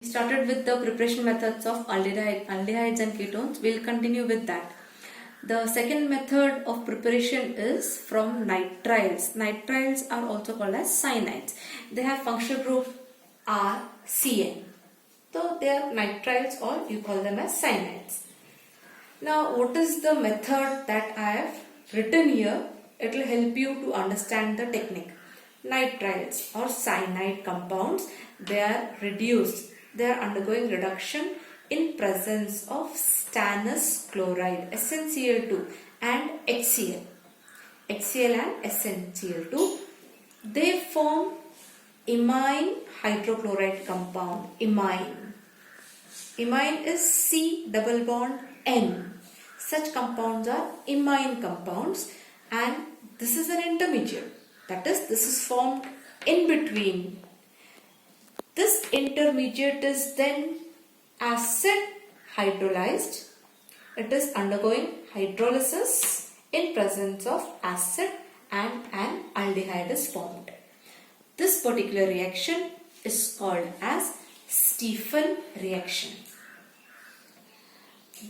We started with the preparation methods of aldehydes and ketones. We'll continue with that. The second method of preparation is from nitriles. Nitriles are also called as cyanides. They have functional group RCN. So they are nitriles, or you call them as cyanides. Now what is the method that I have written here? It will help you to understand the technique. Nitriles or cyanide compounds, they are reduced. They are undergoing reduction in presence of stannous chloride, SnCl2 and HCl. HCl and SnCl2. They form imine hydrochloride compound. Imine. Imine is C double bond N. Such compounds are imine compounds, and this is an intermediate. That is, this is formed in between. This intermediate is then acid hydrolyzed. It is undergoing hydrolysis in presence of acid and an aldehyde is formed. This particular reaction is called as Stephan reaction.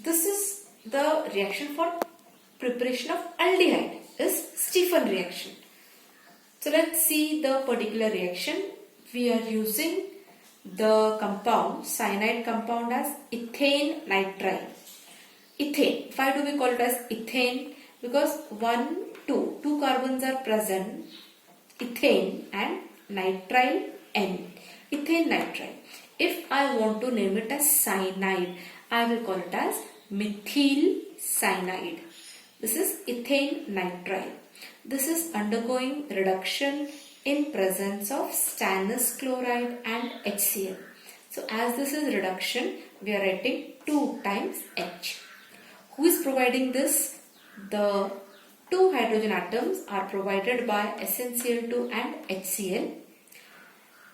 This is the reaction for preparation of aldehyde, is Stephan reaction. So let's see the particular reaction. We are using the compound, cyanide compound, as ethane nitrile. Ethane. Why do we call it as ethane? Because two carbons are present, ethane and nitrile N. Ethane nitrile. If I want to name it as cyanide, I will call it as methyl cyanide. This is ethane nitrile. This is undergoing reduction in presence of stannous chloride and HCl. So as this is reduction, we are writing 2 times H. Who is providing this? The 2 hydrogen atoms are provided by SnCl2 and HCl.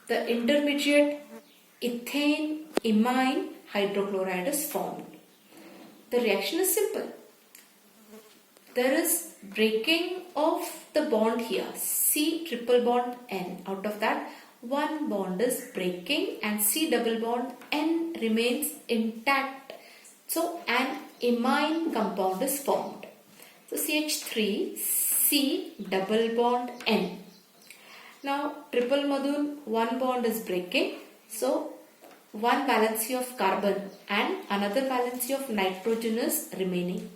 The intermediate ethane imine hydrochloride is formed. The reaction is simple. There is breaking of the bond here, C triple bond N. Out of that, one bond is breaking and C double bond N remains intact. So an imine compound is formed. So CH3 C double bond N. Now triple madun, one bond is breaking. So one valency of carbon and another valency of nitrogen is remaining.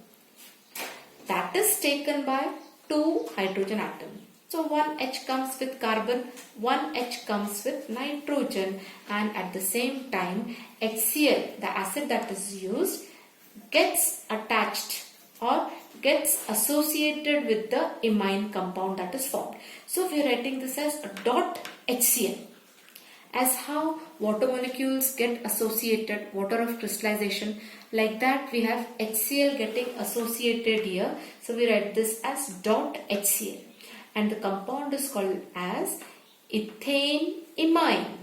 That is taken by 2 hydrogen atoms. So one H comes with carbon, one H comes with nitrogen, and at the same time HCl, the acid that is used, gets attached or gets associated with the imine compound that is formed. So we are writing this as dot HCl. As how water molecules get associated, water of crystallization, like that we have HCl getting associated here. So we write this as dot HCl. And the compound is called as ethane imine,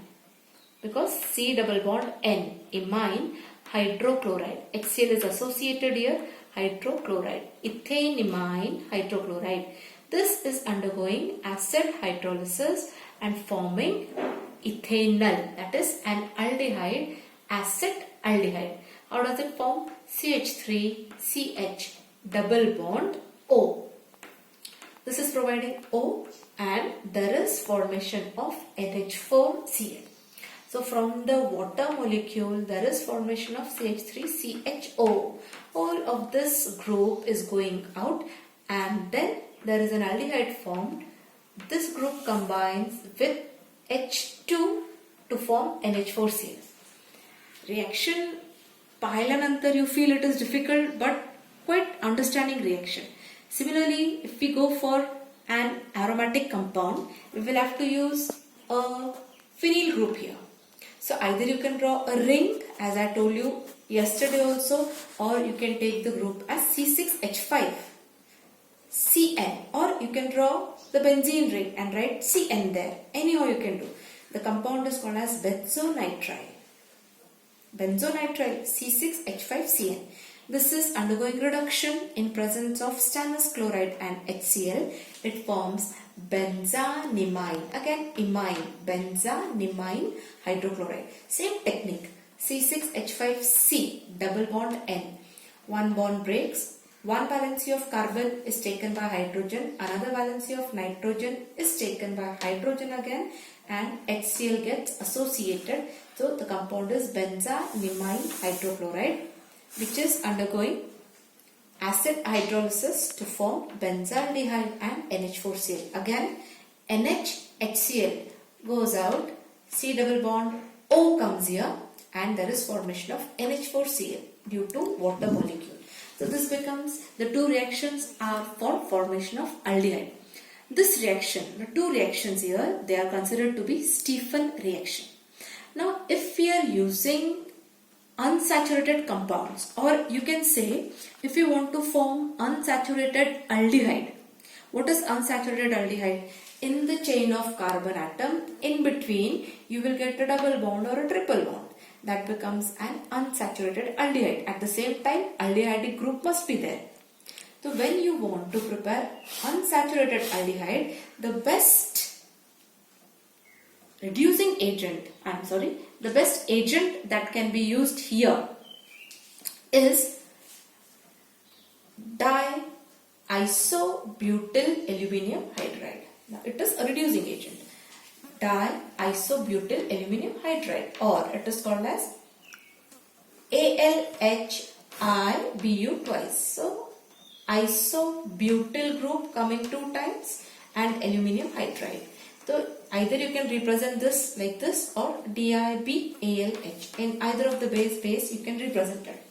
because C double bond N, imine hydrochloride. HCl is associated here, hydrochloride. Ethane imine hydrochloride. This is undergoing acid hydrolysis and forming ethanol, that is an aldehyde, acid aldehyde. How does it form? CH3 CH double bond O. This is providing O, and there is formation of NH4Cl. So from the water molecule there is formation of CH3CHO. All of this group is going out, and then there is an aldehyde formed. This group combines with H2 to form NH4Cl. Reaction pahilanantar you feel it is difficult, but quite understanding reaction. Similarly, if we go for an aromatic compound, we will have to use a phenyl group here. So either you can draw a ring, as I told you yesterday also, or you can take the group as C6H5 CN, or you can draw the benzene ring and write CN there. Anyhow you can do. The compound is called as benzonitrile. Benzonitrile C6H5CN. This is undergoing reduction in presence of stannous chloride and HCl. It forms benzanimine. Again, imine. Benzanimine hydrochloride. Same technique. C6H5C double bond N. One bond breaks. One valency of carbon is taken by hydrogen. Another valency of nitrogen is taken by hydrogen again. And HCl gets associated. So the compound is benzanimine hydrochloride, which is undergoing acid hydrolysis to form benzaldehyde and NH4Cl. Again, NHHCl goes out, C double bond O comes here, and there is formation of NH4Cl due to water molecule. So this becomes, the two reactions are for formation of aldehyde. This reaction, the two reactions here, they are considered to be Stephan reaction. Now, if we are using unsaturated compounds, or you can say if you want to form unsaturated aldehyde. What is unsaturated aldehyde? In the chain of carbon atom, in between you will get a double bond or a triple bond. That becomes an unsaturated aldehyde. At the same time, aldehydic group must be there. So when you want to prepare unsaturated aldehyde, the best reducing agent, the best agent that can be used here is diisobutyl aluminium hydride. Now it is a reducing agent. Diisobutyl aluminium hydride, or it is called as AlHIBu twice. So isobutyl group coming 2 times and aluminium hydride. So either you can represent this like this or DIBALH. In either of the base you can represent it.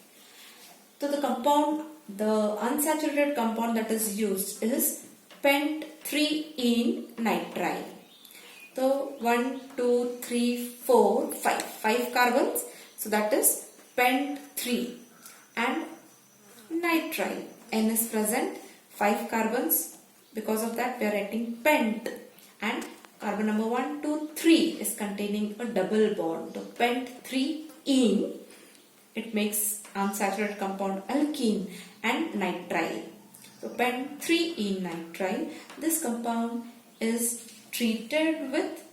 So the compound, the unsaturated compound that is used is pent-3-ene nitrile. So 1, 2, 3, 4, 5 carbons. So that is pent-3 and nitrile. N is present, 5 carbons. Because of that we are writing pent, and carbon number 1, 2, 3 is containing a double bond. So pent-3-ene, it makes unsaturated compound alkene and nitrile. So pent-3-ene nitrile, this compound is treated with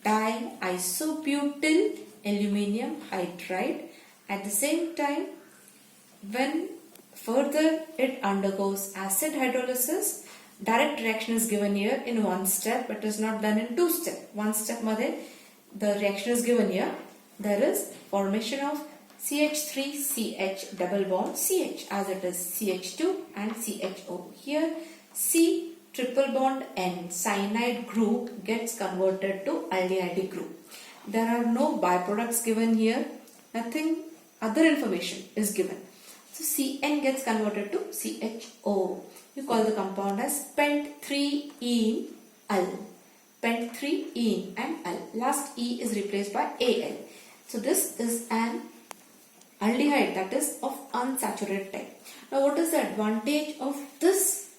diisobutyl aluminium hydride. At the same time, when further it undergoes acid hydrolysis, direct reaction is given here in 1 step, but is not done in 2 steps. 1 step madhe the reaction is given here. There is formation of CH3CH double bond CH, as it is CH2 and CHO. Here C triple bond N cyanide group gets converted to aldehydic group. There are no byproducts given here. Nothing other information is given. So Cn gets converted to CHO. You call the compound as pent-3-ene al. Pent-3-ene and al. Last E is replaced by Al. So this is an aldehyde that is of unsaturated type. Now what is the advantage of this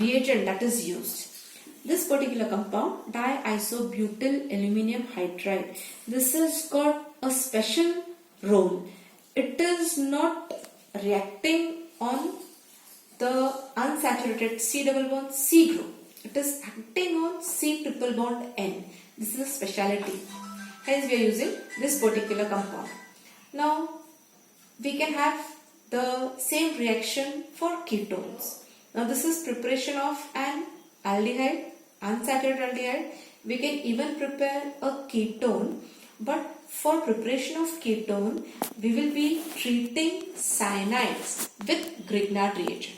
reagent that is used? This particular compound, diisobutyl aluminium hydride, this has got a special role. It is not reacting on the unsaturated C double bond C group. It is acting on C triple bond N. This is a speciality. Hence we are using this particular compound. Now we can have the same reaction for ketones. Now this is preparation of an aldehyde, unsaturated aldehyde. We can even prepare a ketone, but for preparation of ketone, we will be treating cyanides with Grignard reagent.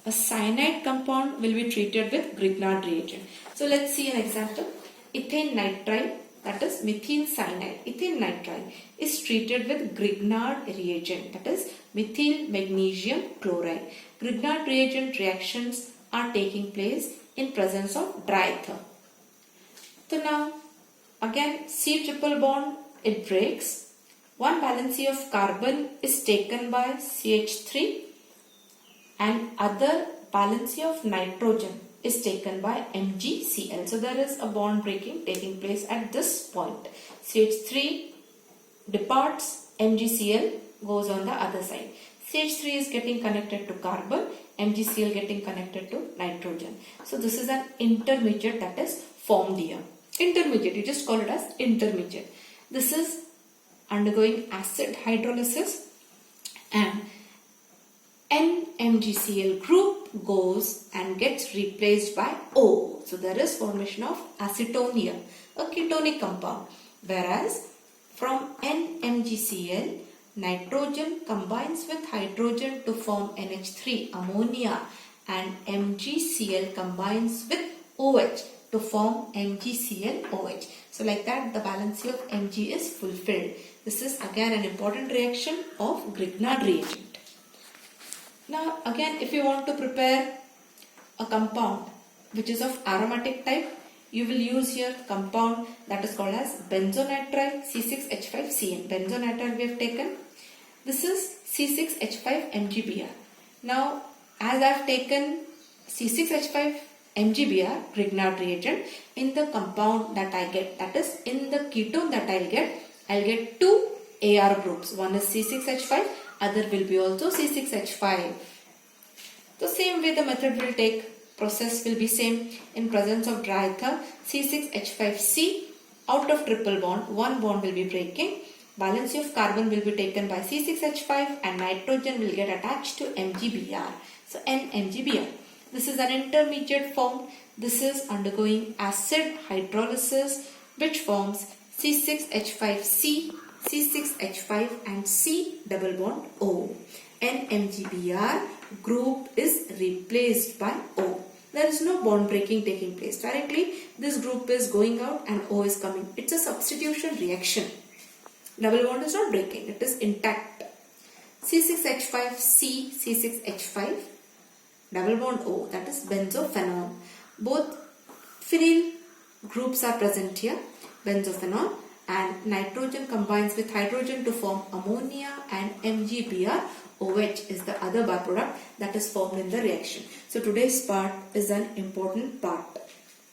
A cyanide compound will be treated with Grignard reagent. So let's see an example. Ethane nitrile, that is methyl cyanide. Ethane nitrile is treated with Grignard reagent, that is methyl magnesium chloride. Grignard reagent reactions are taking place in presence of dry ether. So now again C triple bond, it breaks. One valency of carbon is taken by CH3 and other valency of nitrogen is taken by MgCl. So there is a bond breaking taking place at this point. CH3 departs, MgCl goes on the other side. CH3 is getting connected to carbon, MgCl getting connected to nitrogen. So this is an intermediate that is formed here. Intermediate, you just call it as intermediate. This is undergoing acid hydrolysis, and NMgCl group goes and gets replaced by O. So there is formation of acetone here, a ketonic compound. Whereas from NMgCl, nitrogen combines with hydrogen to form NH3, ammonia, and MgCl combines with OH to form MgClOH. So like that the valency of Mg is fulfilled. This is again an important reaction of Grignard reagent. Now again, if you want to prepare a compound which is of aromatic type, you will use here compound that is called as benzonitrile C6H5Cn. Benzonitrile we have taken. This is C6H5MgBr. Now as I have taken C6H5MgBr Grignard reagent, in the compound that I get, that is in the ketone that I'll get two AR groups. One is C6H5, other will be also C6H5. The same way the method will take, process will be same. In presence of dry ether, C6H5C, out of triple bond, one bond will be breaking. Valency of carbon will be taken by C6H5 and nitrogen will get attached to MgBr. So NMgBr. This is an intermediate form. This is undergoing acid hydrolysis which forms C6H5C, C6H5 and C double bond O. NMgBr group is replaced by O. There is no bond breaking taking place. Directly this group is going out and O is coming. It's a substitution reaction. Double bond is not breaking. It is intact. C6H5C, C6H5 double bond O, that is benzophenone. Both phenyl groups are present here, benzophenone, and nitrogen combines with hydrogen to form ammonia, and MgBr OH is the other byproduct that is formed in the reaction. So today's part is an important part.